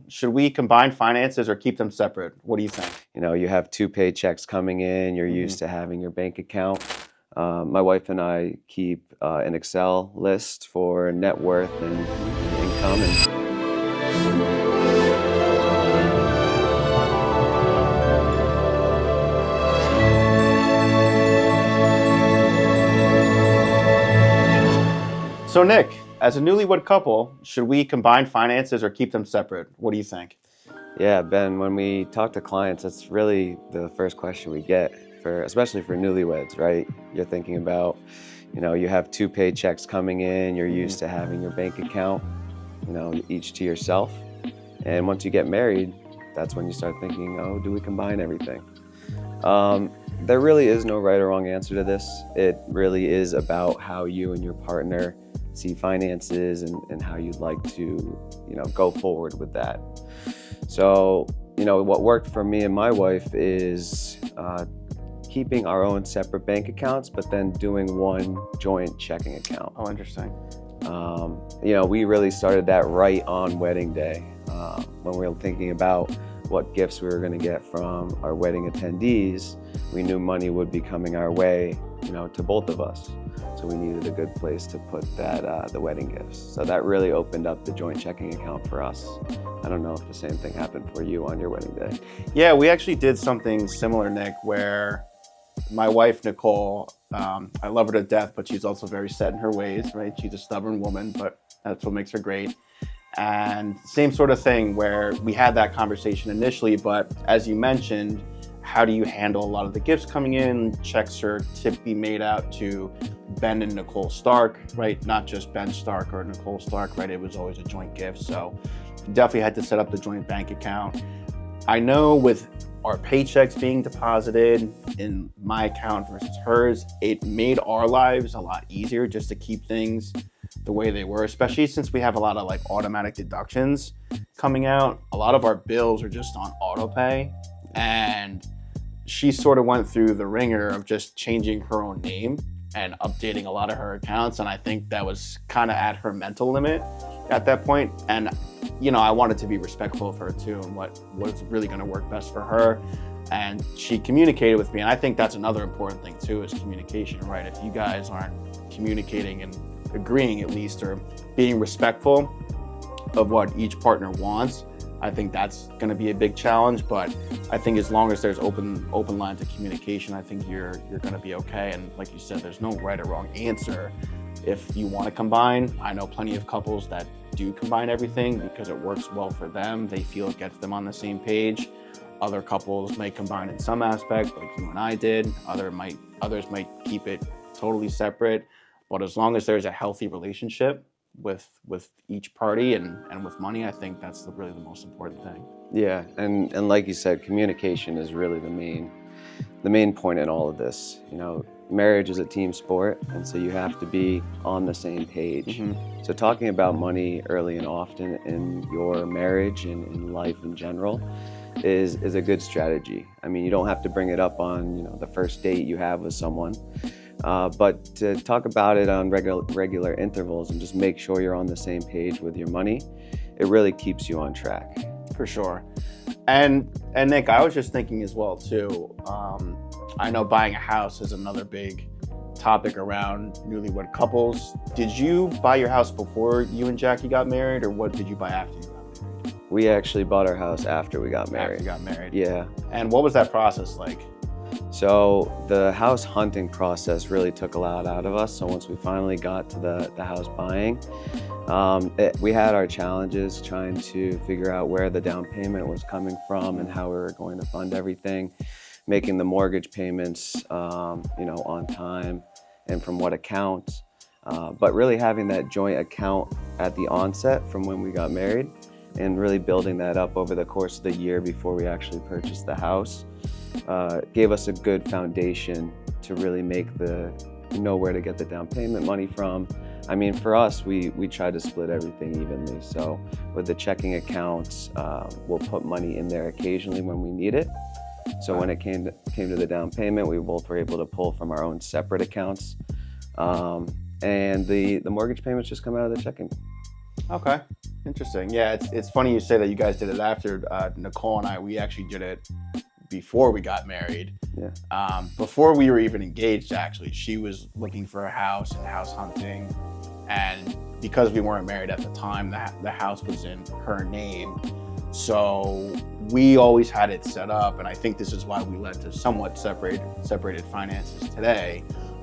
should we combine finances or keep them separate? What do you think? You have two paychecks coming in. You're used to having your bank account. My wife and I keep an Excel list for net worth and income. So Nick, as a newlywed couple, should we combine finances or keep them separate? What do you think? Yeah, Ben, when we talk to clients, that's really the first question we get, especially for newlyweds, right? You're thinking about, you have two paychecks coming in, you're used to having your bank account, each to yourself. And once you get married, that's when you start thinking, oh, do we combine everything? There really is no right or wrong answer to this. It really is about how you and your partner see finances and how you'd like to, go forward with that. So, what worked for me and my wife is keeping our own separate bank accounts, but then doing one joint checking account. Oh, interesting. We really started that right on wedding day when we were thinking about what gifts we were going to get from our wedding attendees. We knew money would be coming our way, to both of us. So we needed a good place to put that, the wedding gifts. So that really opened up the joint checking account for us. I don't know if the same thing happened for you on your wedding day. Yeah, we actually did something similar, Nick, where my wife, Nicole, I love her to death, but she's also very set in her ways, right? She's a stubborn woman, but that's what makes her great. And same sort of thing where we had that conversation initially, but as you mentioned, how do you handle a lot of the gifts coming in? Checks are typically made out to Ben and Nicole Stark, right? Not just Ben Stark or Nicole Stark, right? It was always a joint gift. So definitely had to set up the joint bank account. I know with our paychecks being deposited in my account versus hers, it made our lives a lot easier just to keep things the way they were, especially since we have a lot of like automatic deductions coming out. A lot of our bills are just on auto pay, and she sort of went through the ringer of just changing her own name and updating a lot of her accounts. And I think that was kind of at her mental limit at that point. And, I wanted to be respectful of her too and what was really going to work best for her. And she communicated with me. And I think that's another important thing too, is communication, right? If you guys aren't communicating and agreeing at least, or being respectful of what each partner wants, I think that's going to be a big challenge. But I think as long as there's open lines of communication, I think you're going to be okay. And like you said, there's no right or wrong answer. If you want to combine, I know plenty of couples that do combine everything because it works well for them. They feel it gets them on the same page. Other couples may combine in some aspect, like you and I did. Others might keep it totally separate. But as long as there's a healthy relationship with each party and with money, I think that's really the most important thing. Yeah, and like you said, communication is really the main point in all of this. Marriage is a team sport, and so you have to be on the same page. Mm-hmm. So talking about money early and often in your marriage and in life in general is a good strategy. I mean, you don't have to bring it up on the first date you have with someone. But to talk about it on regular intervals and just make sure you're on the same page with your money, it really keeps you on track. For sure. And Nick, I was just thinking as well too, I know buying a house is another big topic around newlywed couples. Did you buy your house before you and Jackie got married, or what did you buy after you got married? We actually bought our house after we got married. After you got married. Yeah. And what was that process like? So the house hunting process really took a lot out of us. So once we finally got to the house buying, we had our challenges trying to figure out where the down payment was coming from and how we were going to fund everything, making the mortgage payments, on time and from what accounts. But really having that joint account at the onset from when we got married and really building that up over the course of the year before we actually purchased the house gave us a good foundation to really know where to get the down payment money from. I mean, for us, we try to split everything evenly. So with the checking accounts, we'll put money in there occasionally when we need it. So when it came to the down payment, we both were able to pull from our own separate accounts. And the mortgage payments just come out of the checking. Okay. Interesting. Yeah, it's funny you say that you guys did it after. Nicole and I, we actually did it before we got married. Yeah. Before we were even engaged, actually, she was looking for a house and house hunting, and because we weren't married at the time, the house was in her name. So we always had it set up, and I think this is why we led to somewhat separated finances today,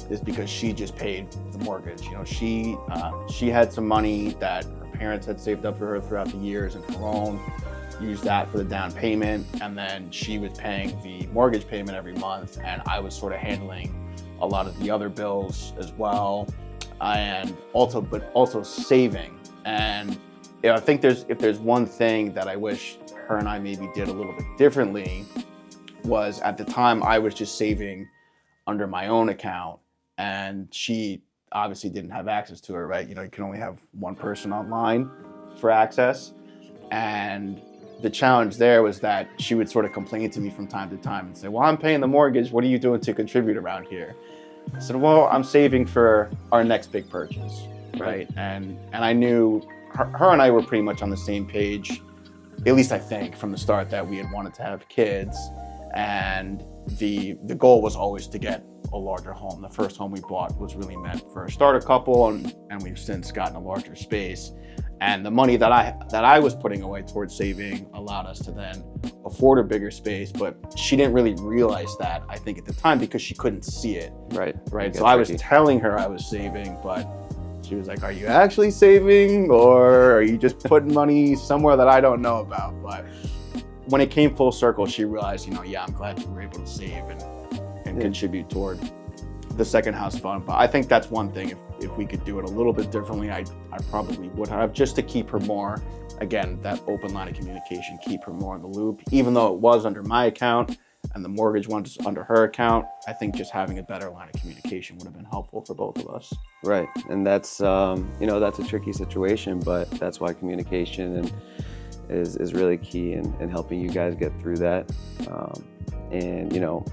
is because she just paid the mortgage. You know, she had some money that her parents had saved up for her throughout the years and her own, used that for the down payment, and then she was paying the mortgage payment every month, and I was sort of handling a lot of the other bills as well, and also saving. And you know, I think if there's one thing that I wish her and I maybe did a little bit differently, was at the time I was just saving under my own account, and she obviously didn't have access to it, right? You know, you can only have one person online for access. And the challenge there was that she would sort of complain to me from time to time and say, well, I'm paying the mortgage. What are you doing to contribute around here? I said, well, I'm saving for our next big purchase, right? And I knew her and I were pretty much on the same page, at least I think, from the start, that we had wanted to have kids. And the goal was always to get a larger home. The first home we bought was really meant for a starter couple, and we've since gotten a larger space. And the money that I was putting away towards saving allowed us to then afford a bigger space. But she didn't really realize that, I think, at the time, because she couldn't see it. Right. So I was telling her I was saving, but she was like, are you actually saving, or are you just putting money somewhere that I don't know about? But when it came full circle, she realized, you know, yeah, I'm glad you were able to save and contribute toward the second house fund. But I think that's one thing, if we could do it a little bit differently, I probably would have, just to keep her more, again, that open line of communication, keep her more in the loop. Even though it was under my account and the mortgage one's under her account, I think just having a better line of communication would have been helpful for both of us. Right, and that's you know, that's a tricky situation, but that's why communication is really key in helping you guys get through that. And you know,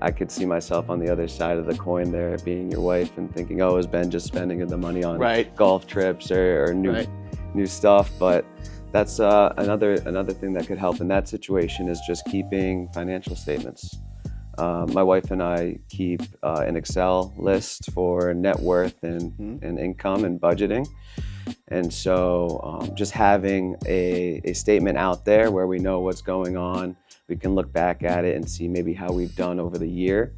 I could see myself on the other side of the coin there, being your wife and thinking, oh, is Ben just spending the money on golf trips or new stuff? But that's another thing that could help in that situation, is just keeping financial statements. My wife and I keep an Excel list for net worth and income and budgeting. And so just having a statement out there where we know what's going on, we can look back at it and see maybe how we've done over the year,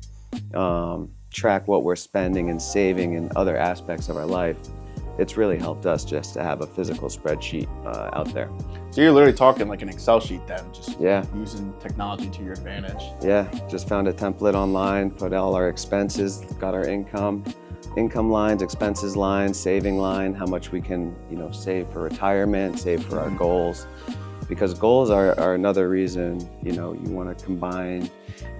track what we're spending and saving in other aspects of our life. It's really helped us just to have a physical spreadsheet out there. So you're literally talking like an Excel sheet then, just using technology to your advantage. Yeah, just found a template online, put all our expenses, got our income lines, expenses lines, saving line, how much we can, you know, save for retirement, save for our goals. Because goals are another reason, you know, you want to combine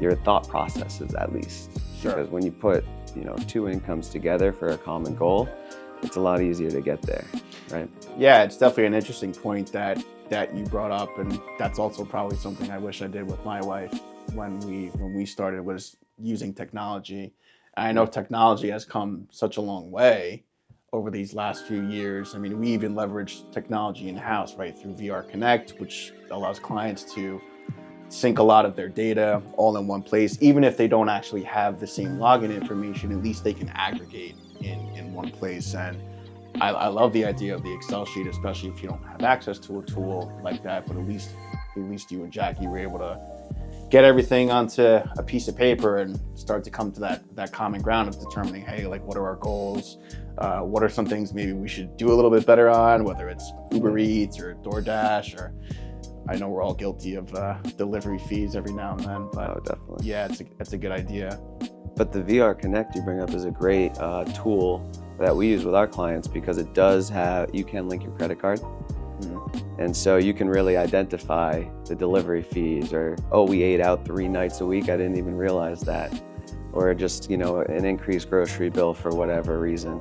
your thought processes at least. Sure. Because when you put, you know, two incomes together for a common goal, it's a lot easier to get there, right? Yeah, it's definitely an interesting point that you brought up, and that's also probably something I wish I did with my wife when we started, was using technology. And I know technology has come such a long way over these last few years. I mean, we even leverage technology in-house, right, through VR Connect, which allows clients to sync a lot of their data all in one place. Even if they don't actually have the same login information, at least they can aggregate in one place. And I love the idea of the Excel sheet, especially if you don't have access to a tool like that. But at least you and Jackie were able to get everything onto a piece of paper and start to come to that common ground of determining, hey, like, what are our goals? What are some things maybe we should do a little bit better on, whether it's Uber Eats or DoorDash, or I know we're all guilty of delivery fees every now and then, but definitely. Yeah, it's a good idea. But the VR Connect you bring up is a great tool that we use with our clients, because it does have, you can link your credit card. And so you can really identify the delivery fees, or, oh, we ate out 3 nights a week, I didn't even realize that. Or just, you know, an increased grocery bill for whatever reason.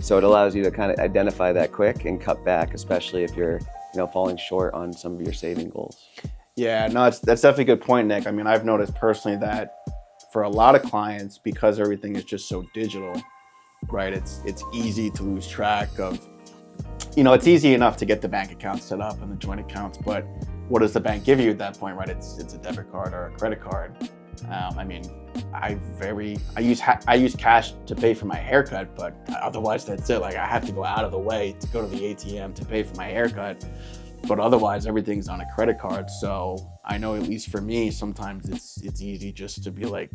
So it allows you to kind of identify that quick and cut back, especially if you're, you know, falling short on some of your saving goals. Yeah, no, that's definitely a good point, Nick. I mean, I've noticed personally that for a lot of clients, because everything is just so digital, right, it's easy to lose track of it's easy enough to get the bank account set up and the joint accounts, but what does the bank give you at that point, right? It's a debit card or a credit card. I mean, I use cash to pay for my haircut, but otherwise that's it. Like, I have to go out of the way to go to the ATM to pay for my haircut, but otherwise everything's on a credit card. So I know, at least for me, sometimes it's easy just to be like,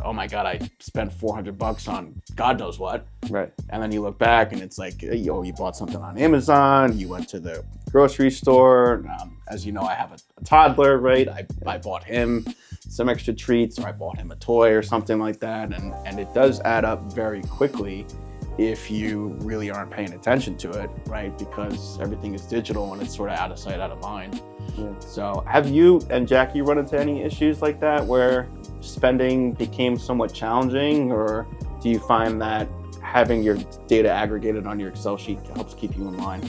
oh my God, I spent $400 on God knows what. Right. And then you look back and it's like, yo, you bought something on Amazon, you went to the grocery store. As you know, I have a toddler, right? I bought him some extra treats, or I bought him a toy or something like that. And it does add up very quickly if you really aren't paying attention to it, right? Because everything is digital and it's sort of out of sight, out of mind. Yeah. So have you and Jackie run into any issues like that where spending became somewhat challenging, or do you find that having your data aggregated on your Excel sheet helps keep you in line?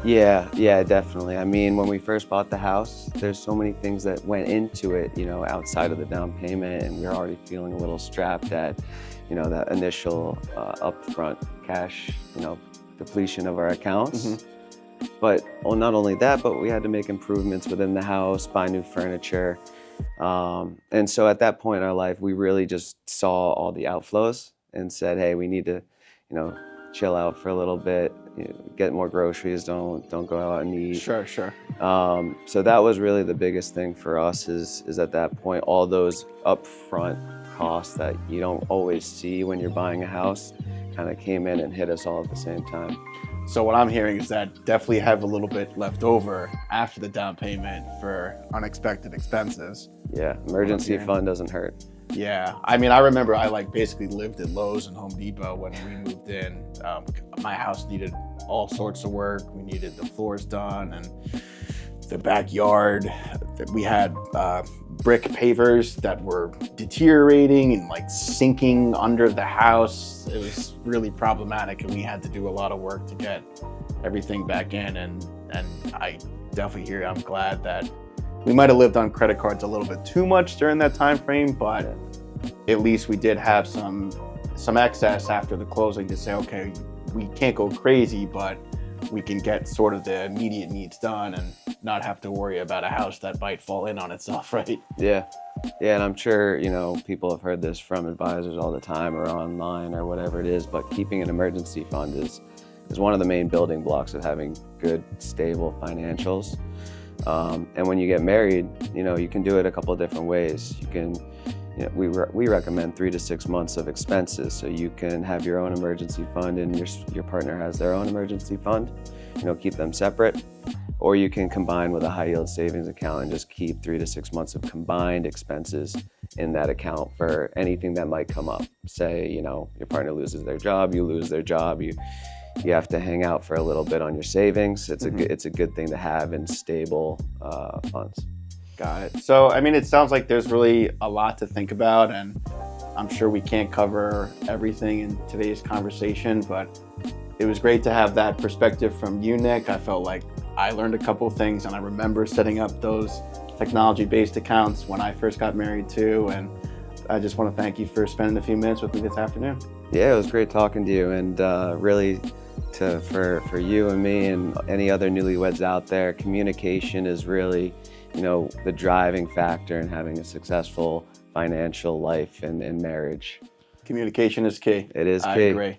Yeah, definitely. I mean, when we first bought the house, there's so many things that went into it, outside of the down payment, and we were already feeling a little strapped at, that initial upfront cash, depletion of our accounts. Mm-hmm. But not only that, but we had to make improvements within the house, buy new furniture. And so at that point in our life, we really just saw all the outflows and said, hey, we need to, chill out for a little bit, get more groceries, don't go out and eat. Sure. So that was really the biggest thing for us is at that point, all those upfront costs that you don't always see when you're buying a house kind of came in and hit us all at the same time. So what I'm hearing is that definitely have a little bit left over after the down payment for unexpected expenses. Yeah, emergency fund doesn't hurt. Yeah, I mean, I remember I basically lived at Lowe's and Home Depot when we moved in. My house needed all sorts of work. We needed the floors done and the backyard. We had brick pavers that were deteriorating and sinking under the house. It was really problematic, and we had to do a lot of work to get everything back in. And I definitely hear you. I'm glad that we might have lived on credit cards a little bit too much during that time frame, but at least we did have some excess after the closing to say, okay, we can't go crazy, but we can get sort of the immediate needs done and not have to worry about a house that might fall in on itself, right? Yeah, and I'm sure, people have heard this from advisors all the time or online or whatever it is, but keeping an emergency fund is one of the main building blocks of having good, stable financials. And when you get married, you can do it a couple of different ways. You can, we recommend 3 to 6 months of expenses. So you can have your own emergency fund and your partner has their own emergency fund, keep them separate. Or you can combine with a high yield savings account and just keep 3 to 6 months of combined expenses in that account for anything that might come up. Say, your partner loses their job, you lose their job, you have to hang out for a little bit on your savings. It's a good thing to have in stable funds. Got it. So, I mean, it sounds like there's really a lot to think about, and I'm sure we can't cover everything in today's conversation, but it was great to have that perspective from you, Nick. I felt like I learned a couple of things, and I remember setting up those technology-based accounts when I first got married too, and I just want to thank you for spending a few minutes with me this afternoon. Yeah, it was great talking to you, and really for you and me and any other newlyweds out there, communication is really, the driving factor in having a successful financial life and marriage. Communication is key. It is key. I agree.